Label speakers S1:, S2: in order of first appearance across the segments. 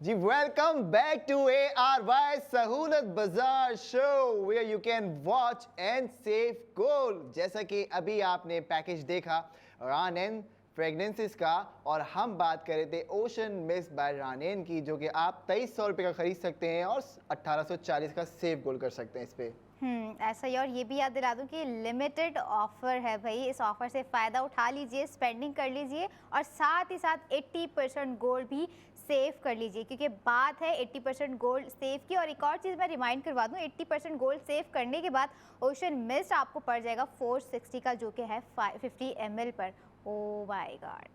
S1: Ji welcome back to ARY सहूलत बाजार show where you can watch and save gold. जैसा कि अभी आपने पैकेज देखा रानेन फ्रेगनेंसेस का, और हम बात कर रहे थे ओशन मिस्ट बाय रानेन की, जो कि आप 2300 रुपये का खरीद सकते हैं और 1840 का सेव गोल्ड कर सकते हैं इस पे।
S2: ऐसा ही। और ये भी याद दिला दूं कि लिमिटेड ऑफर है भाई। इस ऑफर से फ़ायदा उठा लीजिए, स्पेंडिंग कर लीजिए और साथ ही साथ 80% गोल्ड भी सेव कर लीजिए, क्योंकि बात है 80% गोल्ड सेव की। और एक और चीज़ मैं रिमाइंड करवा दूं, 80% गोल्ड सेव करने के बाद ओशन मिस्ट आपको पड़ जाएगा 460 का, जो कि है 50 ml पर। Oh my God,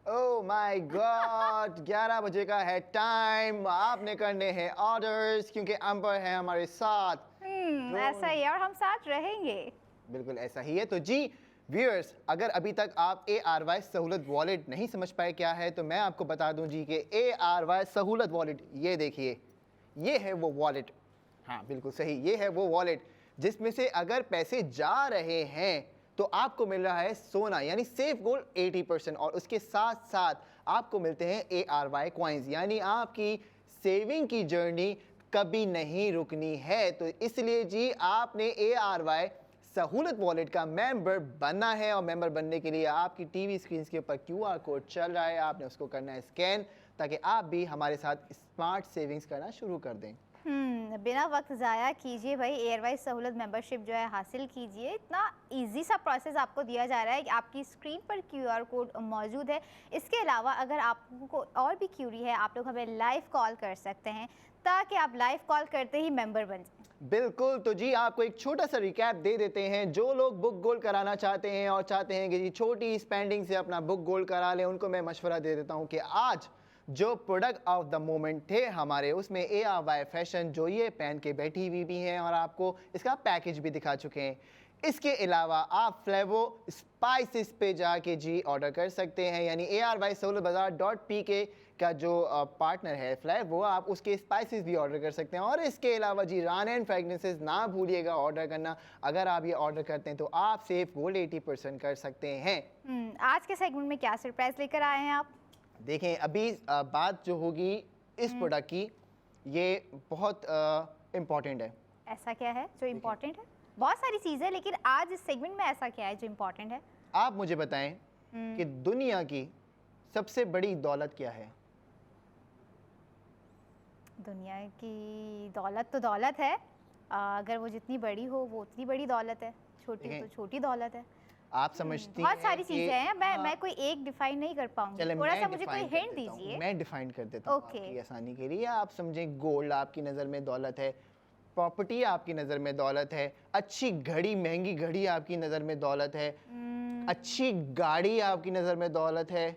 S1: oh my God 11 बजे का है टाइम, आपने करने हैं ऑर्डर्स क्योंकि अंबर है हमारे साथ।
S2: ऐसा ही है और हम साथ रहेंगे।
S1: बिल्कुल ऐसा ही है। तो जी व्यूअर्स, अगर अभी तक आप ARY सहूलत वॉलेट नहीं समझ पाए क्या है, तो मैं आपको बता दूं जी कि ARY सहूलत वॉलेट, ये देखिए, ये है वो वॉलेट। हाँ बिल्कुल सही, ये है वो वॉलेट जिसमें से अगर पैसे जा रहे हैं तो आपको मिल रहा है सोना यानी सेफ गोल्ड 80%, और उसके साथ साथ आपको मिलते हैं ARY कॉइन्स, यानी आपकी सेविंग की जर्नी कभी नहीं रुकनी है। तो इसलिए जी आपने ARY सहूलत वॉलेट का मेंबर बनना है, और मेंबर बनने के लिए आपकी टीवी स्क्रीन के ऊपर QR कोड चल रहा है, आपने उसको करना है स्कैन, ताकि आप भी हमारे साथ स्मार्ट सेविंग्स करना शुरू कर दें।
S2: बिना वक्त ज़ाया कीजिए भाई, एयरवाइज सहूलत मेंबरशिप जो है हासिल कीजिए। इतना इजी सा प्रोसेस आपको दिया जा रहा है कि आपकी स्क्रीन पर QR कोड मौजूद है। इसके अलावा अगर आपको और भी क्यूरी है, आप लोग हमें लाइव कॉल कर सकते हैं, ताकि आप लाइव कॉल करते ही मेंबर बन जाएं।
S1: बिल्कुल। तो जी आपको एक छोटा सा रिकैप दे देते हैं। जो लोग बुक गोल्ड कराना चाहते हैं और चाहते हैं कि जी छोटी स्पेंडिंग से अपना बुक गोल्ड करा लें, उनको मैं मशवरा दे देता हूं कि आज जो प्रोडक्ट ऑफ द मोमेंट थे हमारे, उसमें ARY फैशन जो ये पहन के बैठी हुई भी हैं और आपको इसका पैकेज भी दिखा चुके हैं। इसके अलावा आप फ्लेवो स्पाइसेस पे जाके जी ऑर्डर कर सकते हैं, यानी ARY सहूलत बाजार .pk का जो पार्टनर है फ्लेवो, आप उसके स्पाइसेस भी ऑर्डर कर सकते हैं। और इसके अलावा जी रानेन फ्रेगनेंसेस ना भूलिएगा ऑर्डर करना। अगर आप ये ऑर्डर करते हैं तो आप सेफ गोल्ड 80% कर सकते हैं।
S2: आज के सेगमेंट में क्या सरप्राइज लेकर आए हैं आप?
S1: देखें अभी बात जो होगी इस प्रोडक्ट की, ये बहुत इम्पॉर्टेंट है।
S2: ऐसा क्या है जो इम्पोर्टेंट है? बहुत सारी चीज़ें है, लेकिन आज इस सेगमेंट में ऐसा क्या है जो इम्पोर्टेंट है?
S1: आप मुझे बताएं कि दुनिया की सबसे बड़ी दौलत क्या है?
S2: दुनिया की दौलत तो दौलत है। अगर वो जितनी बड़ी हो वो उतनी बड़ी दौलत है, छोटी हो
S1: देखें,
S2: तो छोटी दौलत है।
S1: आप समझती
S2: बहुत
S1: हैं
S2: सारी
S1: कि
S2: चीज़ें हैं। मैं कोई एक डिफाइन नहीं कर पाऊंगी।
S1: चले
S2: थोड़ा सा
S1: मैं
S2: मुझे कोई
S1: डिफाइन कर
S2: हिंट
S1: देता हूँ,
S2: दीजिए।
S1: मैं डिफाइन कर देता हूँ
S2: ओके।
S1: आपकी आसानी के लिए। आप समझें गोल्ड आपकी नज़र में दौलत है, प्रॉपर्टी आपकी नज़र में दौलत है, अच्छी घड़ी, महंगी घड़ी आपकी नज़र में दौलत है, अच्छी गाड़ी आपकी नज़र में दौलत है,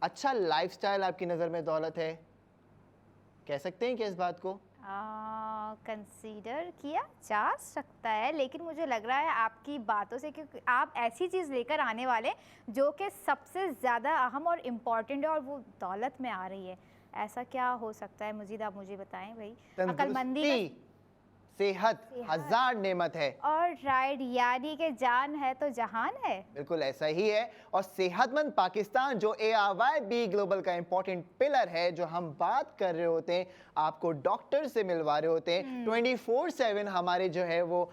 S1: अच्छा लाइफस्टाइल आपकी नज़र में दौलत है। कह सकते हैं क्या इस बात को?
S2: कंसीडर किया जा सकता है, लेकिन मुझे लग रहा है आपकी बातों से, क्योंकि आप ऐसी चीज़ लेकर आने वाले जो कि सबसे ज़्यादा अहम और इम्पॉर्टेंट है और वो दौलत में आ रही है। ऐसा क्या हो सकता है मजीद, आप मुझे बताएं भाई। अक्लमंदी
S1: तंदुरुस्ती, सेहत हजार नेमत है।
S2: और राइट, यानी कि जान है तो जहान है।
S1: बिल्कुल ऐसा ही है। और सेहतमंद पाकिस्तान जो ARY बी ग्लोबल का इंपॉर्टेंट पिलर है, जो हम बात कर रहे होते हैं, आपको डॉक्टर से मिलवा रहे होते हैं, 24/7 हमारे जो है वो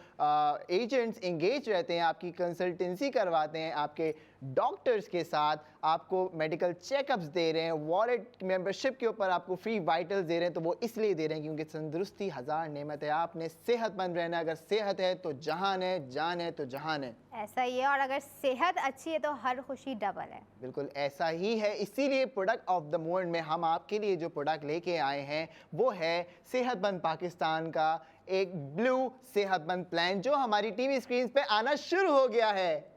S1: एजेंट्स इंगेज रहते हैं, आपकी कंसल्टेंसी करवाते हैं आपके डॉक्टर्स के साथ, आपको मेडिकल चेकअप्स दे रहे हैं, वॉलेट मेंबरशिप के ऊपर आपको फ्री वाइटल्स दे रहे हैं। तो वो इसलिए दे रहे हैं क्योंकि तंदुरुस्ती हजार नेमत है। आपने सेहतमंद रहना है। अगर सेहत है तो जहान है, जान है तो जहान है।
S2: ऐसा ही है। और अगर सेहत अच्छी है तो हर खुशी डबल है।
S1: बिल्कुल ऐसा ही है। इसीलिए प्रोडक्ट ऑफ द मोमेंट में हम आपके लिए जो प्रोडक्ट लेके आए हैं वो है सेहतमंद पाकिस्तान का एक ब्लू सेहतमंद प्लान, जो हमारी टीवी स्क्रीन पे आना शुरू हो गया है।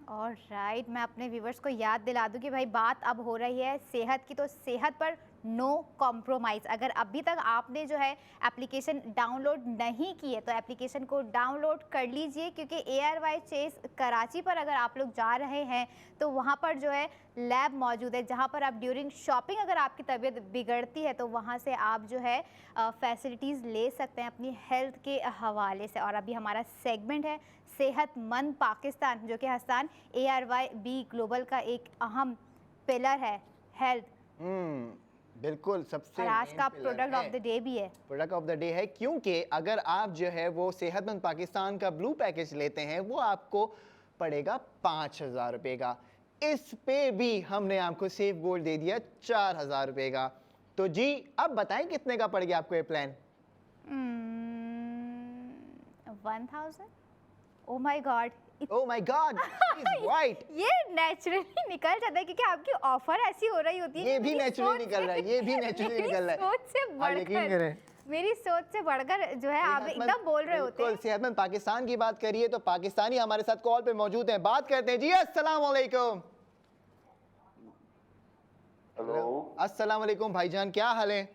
S2: और राइट, मैं अपने व्यूवर्स को याद दिला दूं कि भाई बात अब हो रही है सेहत की, तो सेहत पर नो कॉम्प्रोमाइज़। अगर अभी तक आपने जो है एप्लीकेशन डाउनलोड नहीं की है तो एप्लीकेशन को डाउनलोड कर लीजिए, क्योंकि ARY चेस कराची पर अगर आप लोग जा रहे हैं तो वहाँ पर जो है लैब मौजूद है, जहाँ पर आप ड्यूरिंग शॉपिंग अगर आपकी तबीयत बिगड़ती है तो वहाँ से आप जो है फैसिलिटीज़ ले सकते हैं अपनी हेल्थ के हवाले से। और अभी हमारा सेगमेंट है सेहतमंद पाकिस्तान, जो कि हस्तान ARY बी ग्लोबल का एक अहम पिलर है, हेल्थ।
S1: बिल्कुल सबसे
S2: और आज
S1: main
S2: का
S1: pillar
S2: प्रोडक्ट
S1: है।
S2: ऑफ द डे भी है।
S1: प्रोडक्ट ऑफ द डे है क्योंकि अगर आप जो है वो सेहतमंद पाकिस्तान का ब्लू पैकेज लेते हैं वो आपको पड़ेगा 5,000 रुपये का। इस पे भी हमने आपको सेफ गोल्ड दे दिया 4,000 रुपये का। तो जी अब बताएं कितने का पड़ गया आपको ये plan?
S2: 1000। Oh my God,
S1: oh my God, right.
S2: ये नेचुरली निकल जाता है क्योंकि आपकी ऑफर ऐसी हो रही होती है
S1: ये
S2: कि
S1: भी
S2: मेरी
S1: नेचुरली
S2: सोच
S1: निकल
S2: से-
S1: रहा है, ये भी नेचुरली
S2: मेरी
S1: निकल रहा है।
S2: सोच से
S1: आप यकीन
S2: बढ़कर
S1: करें,
S2: मेरी सोच से बढ़कर जो है आप
S1: सेहतमंद-
S2: एकदम बोल रहे होते
S1: बिल्कुल,
S2: हैं।
S1: सेहतमंद पाकिस्तान की बात करिए तो पाकिस्तानी हमारे साथ कॉल पे मौजूद हैं। बात करते हैं जी। अस्सलाम वालेकुम।
S3: हेलो।
S1: अस्सलाम वालेकुम भाईजान, क्या हाल है?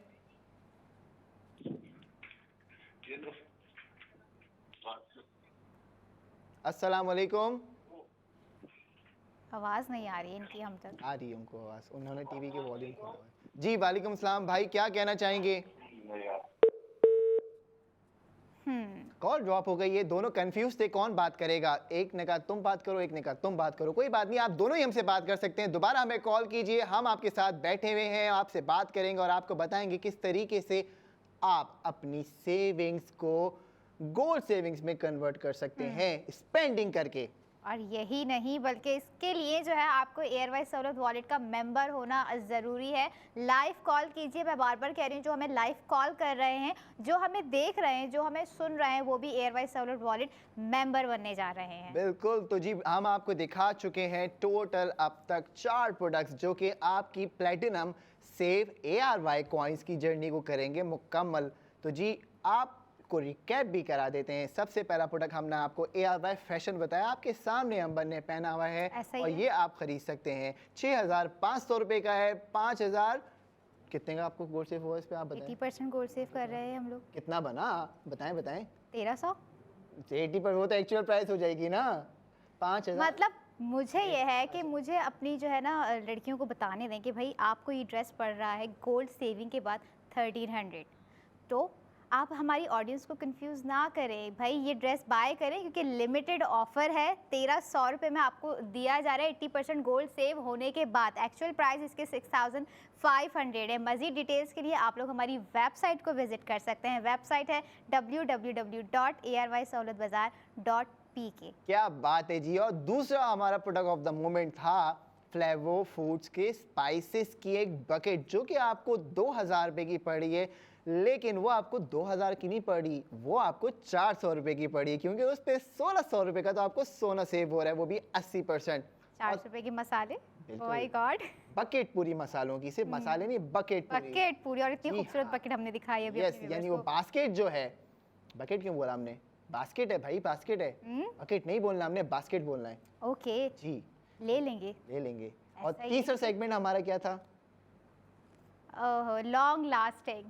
S1: अस्सलाम वालेकुम।
S2: आवाज नहीं आ रही है इनकी हम तक।
S1: आ रही है उनको आवाज, उन्होंने टीवी के वॉल्यूम खोला हुआ है। जी वालेकुम सलाम भाई, क्या कहना चाहेंगे? कॉल ड्रॉप हो गई है, दोनों कंफ्यूज थे कौन बात करेगा। एक ने कहा तुम बात करो, एक ने कहा तुम बात करो। कोई बात नहीं, आप दोनों ही हमसे बात कर सकते हैं। दोबारा हमें कॉल कीजिए, हम आपके साथ बैठे हुए हैं, आपसे बात करेंगे और आपको बताएंगे किस तरीके से आप अपनी सेविंग्स को गोल्ड सेविंग्स में कन्वर्ट कर सकते हैं स्पेंडिंग करके।
S2: और यही नहीं बल्कि इसके लिए जो है आपको एयरवाइज सहूलत वॉलेट का मेंबर होना ज़रूरी है। लाइव कॉल कीजिए, मैं बार बार कह रही हूँ, जो हमें लाइव कॉल कर रहे हैं, जो हमें देख रहे हैं, जो हमें सुन रहे हैं, वो भी एयरवाइज सहूलत वॉलेट मेंबर बनने जा रहे हैं।
S1: बिल्कुल, तो जी हम आपको दिखा चुके हैं टोटल अब तक 4 प्रोडक्ट्स जो कि आपकी प्लेटिनम सेव ARY कॉइन्स की जर्नी को करेंगे मुकम्मल। तो जी आपको रिकैप भी करा देते हैं। सबसे पहला प्रोडक्ट हमने आपको ARY फैशन बताया, आपके सामने अंबर ने पहना हुआ है
S2: ऐसा ही
S1: और
S2: है।
S1: ये आप खरीद सकते हैं। 6,500 रुपये का है। 5,000 कितने का आपको गोल्ड सेव हुआ इस पे आप बताएं?
S2: 80% गोल्ड सेव कर रहे हैं हम लोग।
S1: कितना बना बताएं बताएं।
S2: 1300।
S1: 80 पर वो तो एक्चुअल प्राइस हो जाएगी ना 5,000।
S2: मतलब मुझे ये है कि मुझे अपनी जो है ना लड़कियों को बताने दें कि भाई आपको ये ड्रेस पड़ रहा है गोल्ड सेविंग के बाद 1300। तो आप हमारी ऑडियंस को कंफ्यूज ना करें, भाई ये ड्रेस बाय करें क्योंकि लिमिटेड ऑफर है। 1300 रुपये में आपको दिया जा रहा है 80% गोल्ड सेव होने के बाद। एक्चुअल प्राइस इसके 6500 है। मज़ीद डिटेल्स के लिए आप लोग हमारी वेबसाइट को विजिट कर सकते हैं। वेबसाइट है www.aysahulatbazaar.pk।
S1: क्या बात है जी। और दूसरा हमारा प्रोडक्ट ऑफ द मोमेंट था फ्लेवो फूड्स के स्पाइसेस की एक बकेट जो कि आपको 2,000 रुपये की पड़ी है, लेकिन वो आपको 2,000 की नहीं पड़ी, वो आपको 400 रुपये की पड़ी क्योंकि उस पर 1,600 रुपये का तो आपको सोना सेव हो रहा है, वो भी 80%।
S2: 400 रुपये के मसाले।
S1: बिल्कुल।
S2: माय गॉड,
S1: बकेट पूरी मसालों की, सिर्फ मसाले नहीं, बकेट पूरी।
S2: बकेट पूरी। और इतनी
S1: जी
S2: खूबसूरत
S1: हाँ।
S2: बकेट हमने दिखाई अभी
S1: यस,
S2: अपने
S1: यानी
S2: viewers
S1: वो
S2: को।
S1: बास्केट जो है, बकेट क्यों बोला हमने? बास्केट है भाई, बास्केट है। बकेट नहीं बोलना हमने, बास्केट बोलना है।
S2: ओके,
S1: जी
S2: ले लेंगे।
S1: ले लेंगे। और
S2: ऐसा ही
S1: तीसरा सेगमेंट हमारा क्या था?
S2: Oh, long lasting.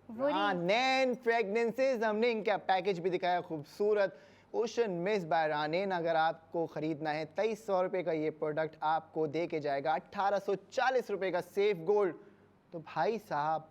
S1: हाँ, नैन फ्रेगनेंसेस। हमने इनका पैकेज भी दिखाया खूबसूरत। ओशन मिस बाय रानीन। अगर आपको खरीदना है 2,300 रुपये का ये प्रोडक्ट आपको दे के जाएगा 1,840 रुपये का सेफ गोल्ड। तो भाई साहब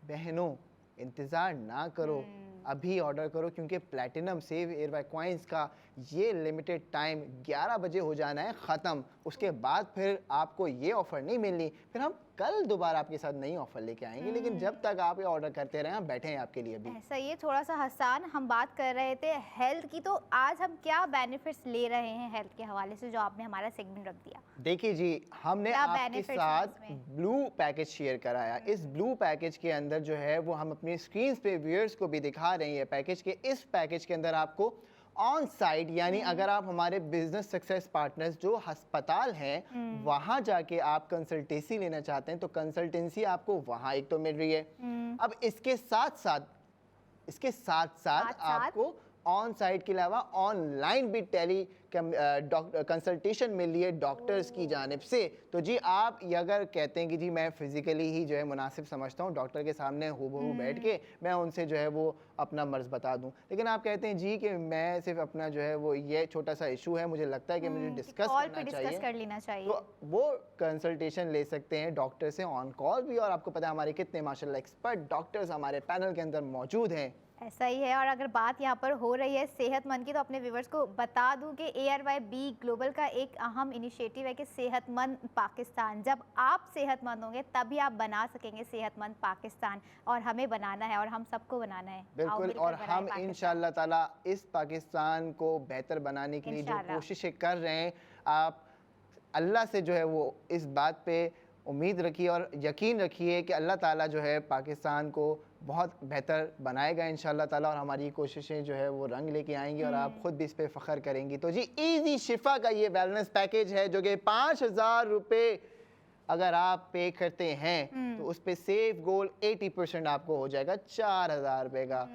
S1: बहनों इंतज़ार ना करो, अभी ऑर्डर करो क्योंकि प्लैटिनम सेव एयरवाई कॉइन्स का ये लिमिटेड टाइम 11 बजे हो जाना है ख़त्म। उसके बाद फिर आपको ये ऑफ़र नहीं मिलनी। फिर हम कल दोबारा आपके साथ नई ऑफ़र लेके आएंगे, लेकिन जब तक आप ये ऑर्डर करते रहें हम बैठे हैं आपके लिए अभी।
S2: ऐसा ये थोड़ा सा हसान हम बात कर रहे थे हेल्थ की, तो आज हम क्या बेनिफिट्स ले रहे हैं हेल्थ के हवाले से जो आपने हमारा सेगमेंट रख दिया।
S1: देखिए जी, हमने
S2: क्या
S1: आपके
S2: benefits हैं
S1: साथ
S2: इसमें?
S1: ब्लू पैकेज शेयर कराया। इस ब्लू पैकेज के अंदर जो है वो हम अपनी स्क्रीन पे व्यूअर्स को भी दिखा रहे हैं पैकेज के। इस पैकेज के अंदर आपको ऑन साइट यानी अगर आप हमारे बिजनेस सक्सेस पार्टनर्स जो अस्पताल हैं वहाँ जाके आप कंसल्टेंसी लेना चाहते हैं तो कंसल्टेंसी आपको वहाँ एक तो मिल रही है। अब इसके साथ साथ आपको ऑन साइट के अलावा ऑनलाइन भी टेली कंसल्टेशन मिल रही है डॉक्टर्स की जानिब से। तो जी आप ये अगर कहते हैं कि जी मैं फिजिकली ही जो है मुनासिब समझता हूँ डॉक्टर के सामने हूबहू बैठ के मैं उनसे जो है वो अपना मर्ज़ बता दूँ, लेकिन आप कहते हैं जी कि मैं सिर्फ अपना जो है वो ये छोटा सा इशू है, मुझे लगता है कि मुझे डिस्कस
S2: कॉल पे
S1: करना
S2: डिस्कस
S1: चाहिए,
S2: कर लेना चाहिए।
S1: तो वो कंसल्टेशन ले सकते हैं डॉक्टर से ऑन कॉल भी। और आपको पता है हमारे कितने माशाल्लाह एक्सपर्ट डॉक्टर्स हमारे पैनल के अंदर मौजूद हैं।
S2: ऐसा ही है। और अगर बात यहाँ पर हो रही है सेहतमंद की, तो अपने व्यूवर्स को बता दूं कि ARYB ग्लोबल का एक अहम इनिशिएटिव है कि सेहतमंद पाकिस्तान। जब आप सेहतमंद होंगे तभी आप बना सकेंगे सेहतमंद पाकिस्तान, और हमें बनाना है और हम सबको बनाना है। आओ
S1: बिल्कुल,
S2: मिलकर
S1: और
S2: बनाएं
S1: हम
S2: पाकिस्तान।
S1: इंशाल्लाह ताला इस पाकिस्तान को बेहतर बनाने के लिए जो
S2: इंशाल्लाह।
S1: कोशिशें कर रहे हैं, आप अल्लाह से जो है वो इस बात पे उम्मीद रखिए और यकीन रखिए कि अल्लाह ताला जो है पाकिस्तान को बहुत बेहतर बनाएगा इंशाल्लाह ताला, और हमारी कोशिशें जो है वो रंग लेके आएंगी और आप खुद भी इस पे फ़ख्र करेंगी। तो जी इजी शिफा का ये वेलनेस पैकेज है जो कि 5,000 रुपये अगर आप पे करते हैं तो उस पे सेफ गोल 80% आपको हो जाएगा 4,000 रुपये का,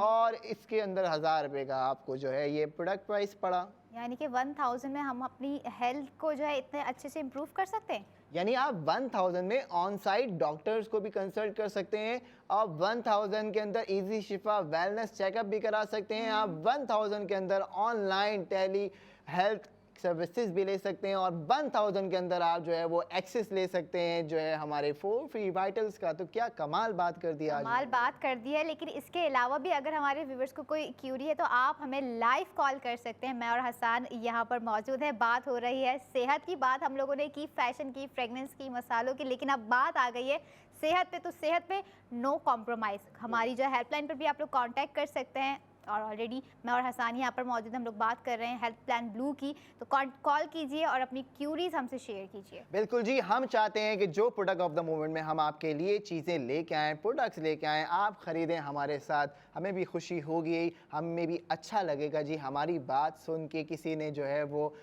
S1: और इसके अंदर 1,000 रुपये का आपको जो है ये प्रोडक्ट प्राइस पड़ा।
S2: यानी कि 1000 में हम अपनी हेल्थ को जो है इतने अच्छे से इम्प्रूव कर सकते हैं।
S1: यानी आप 1000 में ऑन साइट डॉक्टर्स को भी कंसल्ट कर सकते हैं, आप 1000 के अंदर इजी शिफा वेलनेस चेकअप भी करा सकते हैं, आप 1000 के अंदर ऑनलाइन टेली हेल्थ सर्विसेज भी ले सकते हैं, और 1000 के अंदर आप जो है वो एक्सेस ले सकते हैं जो है हमारे 4 फ्री वाइटल्स का। तो क्या कमाल बात कर दिया आज।
S2: कमाल बात कर दी है। लेकिन इसके अलावा भी अगर हमारे व्यूवर्स को कोई क्यूरी है तो आप हमें लाइव कॉल कर सकते हैं। मैं और हसन यहाँ पर मौजूद है। बात हो रही है सेहत की, बात हम लोगों ने की फैशन की, फ्रेगनेंस की, मसालों की, लेकिन अब बात आ गई है सेहत पे। तो सेहत पे नो कॉम्प्रोमाइज़। हमारी जो हेल्पलाइन पर भी आप लोग कॉन्टैक्ट कर सकते हैं, और ऑलरेडी मैं और हसान यहाँ पर मौजूद, हम लोग बात कर रहे हैं हेल्थ प्लान ब्लू की। तो कॉल कीजिए और अपनी क्यूरीज हमसे शेयर कीजिए।
S1: बिल्कुल जी, हम चाहते हैं कि जो प्रोडक्ट ऑफ द मोमेंट में हम आपके लिए चीज़ें लेके आएँ, प्रोडक्ट्स लेके आएँ, आप ख़रीदें हमारे साथ, हमें भी खुशी होगी, हमें भी अच्छा लगेगा जी हमारी बात सुन के किसी ने जो है वो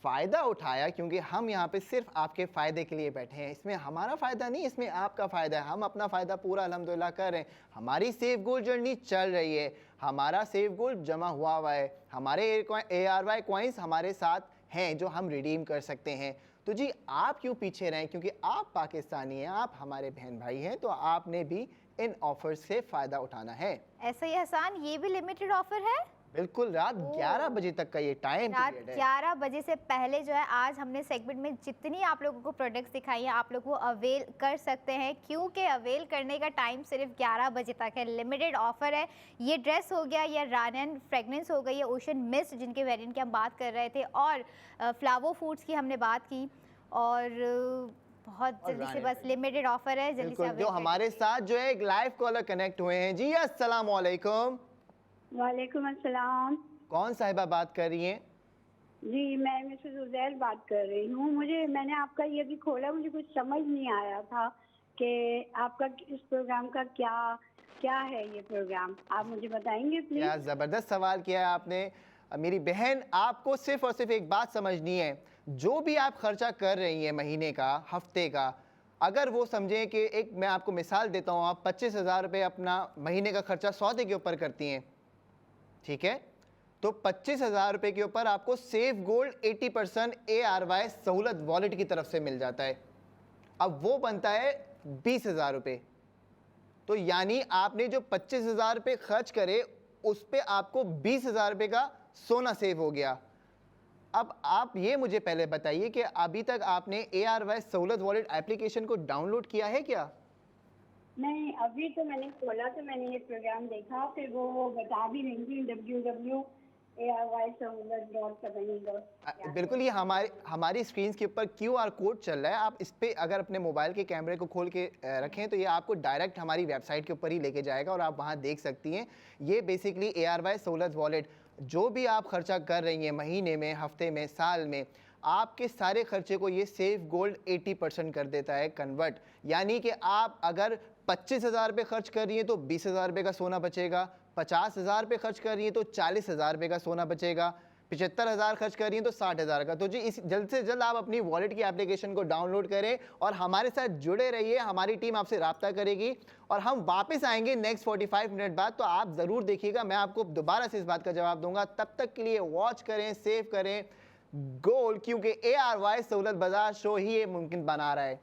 S1: फ़ायदा उठाया, क्योंकि हम यहाँ पे सिर्फ आपके फ़ायदे के लिए बैठे हैं। इसमें हमारा फ़ायदा नहीं, इसमें आपका फ़ायदा है। हम अपना फ़ायदा पूरा अल्हम्दुलिल्लाह कर रहे हैं। हमारी सेफ गोल जर्नी चल रही है, हमारा सेफ गोल जमा हुआ है, हमारे ARY कॉइन्स हमारे साथ हैं जो हम रिडीम कर सकते हैं। तो जी आप क्यों पीछे रहें, क्योंकि आप पाकिस्तानी हैं, आप हमारे बहन भाई हैं, तो आपने भी इन ऑफर्स से फ़ायदा उठाना है।
S2: ऐसा ही हसान, ये भी लिमिटेड ऑफर है।
S1: बिल्कुल, रात 11 बजे तक का ये टाइम
S2: रात
S1: पीरियड है।
S2: 11 बजे से पहले जो है आज हमने सेगमेंट में जितनी आप लोगों को प्रोडक्ट्स दिखाई हैं आप लोग वो अवेल कर सकते हैं, क्योंकि अवेल करने का टाइम सिर्फ 11 बजे तक है। लिमिटेड ऑफर है। ये ड्रेस हो गया, या रानन फ्रेगनेंस हो गई, या ओशन मिस्ट जिनके वेरिएंट की हम बात कर रहे थे, और फ्लावर फूड्स की हमने बात की, और बहुत जल्दी से बस लिमिटेड ऑफर है, जल्दी से
S1: बिल्कुल,
S2: अवेल
S1: जो
S2: कर
S1: हमारे साथ जो है एक लाइव कॉलर कनेक्ट हुए हैं। जी अस्सलाम वालेकुम।
S3: वालेकुम अस्सलाम।
S1: कौन साहिबा बात कर रही हैं?
S3: जी मैं मिसेस उजैर बात कर रही हूँ। मैंने आपका ये भी खोला, मुझे कुछ समझ नहीं आया था कि आपका इस प्रोग्राम का क्या है ये प्रोग्राम, आप मुझे बताएंगे प्लीज।
S1: क्या ज़बरदस्त सवाल किया है आपने मेरी बहन। आपको सिर्फ और सिर्फ एक बात समझनी है, जो भी आप खर्चा कर रही हैं महीने का, हफ्ते का, अगर वो समझें कि एक मैं आपको मिसाल देता हूँ, आप 25,000 रुपये अपना महीने का खर्चा सौदे के ऊपर करती हैं, ठीक है, तो 25,000 रुपये के ऊपर आपको सेफ गोल्ड 80% ARY सहूलत वॉलेट की तरफ से मिल जाता है। अब वो बनता है 20,000 रुपये। तो यानी आपने जो 25,000 रुपये खर्च करे उस पे आपको 20,000 रुपये का सोना सेव हो गया। अब आप ये मुझे पहले बताइए कि अभी तक आपने ARY सहूलत वॉलेट एप्लीकेशन को डाउनलोड किया है क्या?
S3: नहीं, अभी तो मैंने खोला तो मैंने ये प्रोग्राम देखा, फिर वो बता भी रही थी www.ARYSahoolat.7.
S1: बिल्कुल, ये हमारी स्क्रीन के ऊपर QR कोड चल रहा है। आप इस पे अगर अपने मोबाइल के कैमरे को खोल के रखें तो ये आपको डायरेक्ट हमारी वेबसाइट के ऊपर ही लेके जाएगा और आप वहाँ देख सकती हैं। ये बेसिकली ARY सहूलत वॉलेट, जो भी आप खर्चा कर रही हैं महीने में, हफ्ते में, साल में, आपके सारे खर्चे को ये सेफ गोल्ड 80% कर देता है कन्वर्ट। यानी कि आप अगर 25,000 रुपये खर्च कर रही हैं तो 20,000 रुपये का सोना बचेगा, 50,000 रुपये खर्च कर रही हैं तो 40,000 रुपये का सोना बचेगा, 75,000 खर्च कर रही हैं तो 60,000 का। तो जी इस जल्द से जल्द आप अपनी वॉलेट की एप्लीकेशन को डाउनलोड करें और हमारे साथ जुड़े रहिए। हमारी टीम आपसे रब्ता करेगी और हम वापस आएंगे नेक्स्ट 45 मिनट बाद। तो आप ज़रूर देखिएगा, मैं आपको दोबारा से इस बात का जवाब दूंगा। तब तक के लिए वॉच करें, सेव करें गोल, क्योंकि ARY सहूलत बाजार शो ही ये मुमकिन बना रहा है।